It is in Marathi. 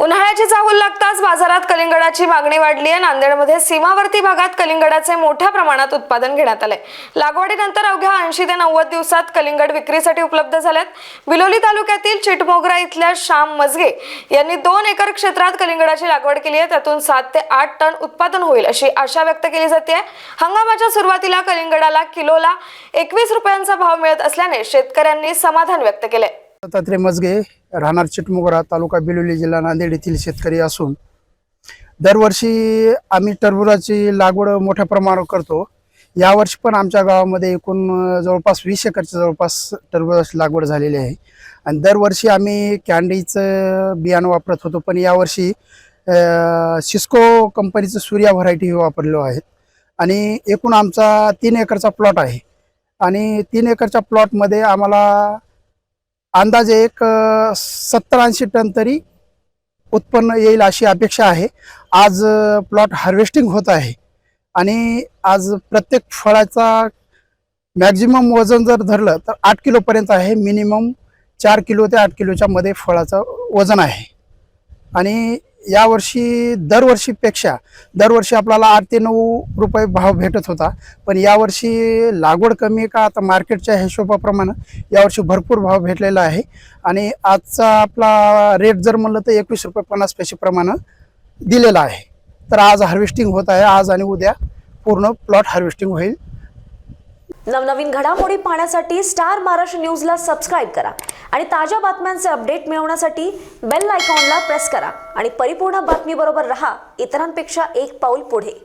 उन्हाळ्याची चाहूल लागताच बाजारात कलिंगडाची मागणी वाढली आहे। नांदेडमध्ये सीमावर्ती भागात कलिंगडाचे मोठ्या प्रमाणात उत्पादन घेण्यात आले। लागवडीनंतर अवघ्या 80 ते 90 दिवसात कलिंगड विक्रीसाठी उपलब्ध झालेत। बिलोली तालुक्यातील चिटमोगरा इथल्या श्याम मजगे यांनी 2 एकर क्षेत्रात कलिंगडाची लागवड केली आहे। त्यातून 7 ते 8 टन उत्पादन होईल अशी आशा व्यक्त केली जाते। हंगामाच्या सुरुवातीला कलिंगडाला किलोला 21 रुपयांचा भाव मिळत असल्याने शेतकऱ्यांनी समाधान व्यक्त केले। दत्तात्रय मजगे राहणार चिटमोगरा तालुका बिलोली जिल्हा नांदेड येथील शेतकरी असून दरवर्षी आम्ही टरबूजाची लागवड मोठ्या प्रमाणावर करतो। यावर्षी पण आमच्या गावामध्ये एकूण जवळपास 20 एकरच्या जवळपास टरबूजाची लागवड झालेली आहे आणि दरवर्षी आम्ही कॅन्डीचं बियाणं वापरत होतो, पण यावर्षी सिस्को कंपनीचं सूर्या व्हरायटी हे वापरलो आहेत आणि एकूण आमचा 3 एकरचा प्लॉट आहे आणि 3 एकरच्या प्लॉटमध्ये आम्हाला अंदाजे एक 70-80 टन तरी उत्पन्न येईल अशी अपेक्षा आहे। आज प्लॉट हार्वेस्टिंग होत आहे आणि आज प्रत्येक फळाचा मॅक्झिमम वजन जर धरलं तर 8 किलोपर्यंत आहे। मिनिमम 4 किलो ते 8 किलोच्या मध्ये फळाचं वजन आहे आणि यावर्षी दरवर्षी आपल्याला 8 ते 9 रुपये भाव भेटत होता, पण यावर्षी लागवड कमी का आता मार्केटच्या हिशोबाप्रमाणे यावर्षी भरपूर भाव भेटलेला आहे आणि आजचा आपला रेट जर म्हणलं तर 21 रुपये 50 पैसे प्रमाणे दिलेला आहे। तर आज हार्वेस्टिंग होत आहे, आज आणि उद्या पूर्ण प्लॉट हार्वेस्टिंग होईल। नवनवीन घडामोडी पाहण्यासाठी स्टार महाराष्ट्र न्यूजला सबस्क्राइब करा आणि ताज्या बातम्यांचे अपडेट मिळवण्यासाठी बेल आयकॉनला प्रेस करा आणि परिपूर्ण बातमी बरोबर रहा, इतरांपेक्षा एक पाऊल पुढे।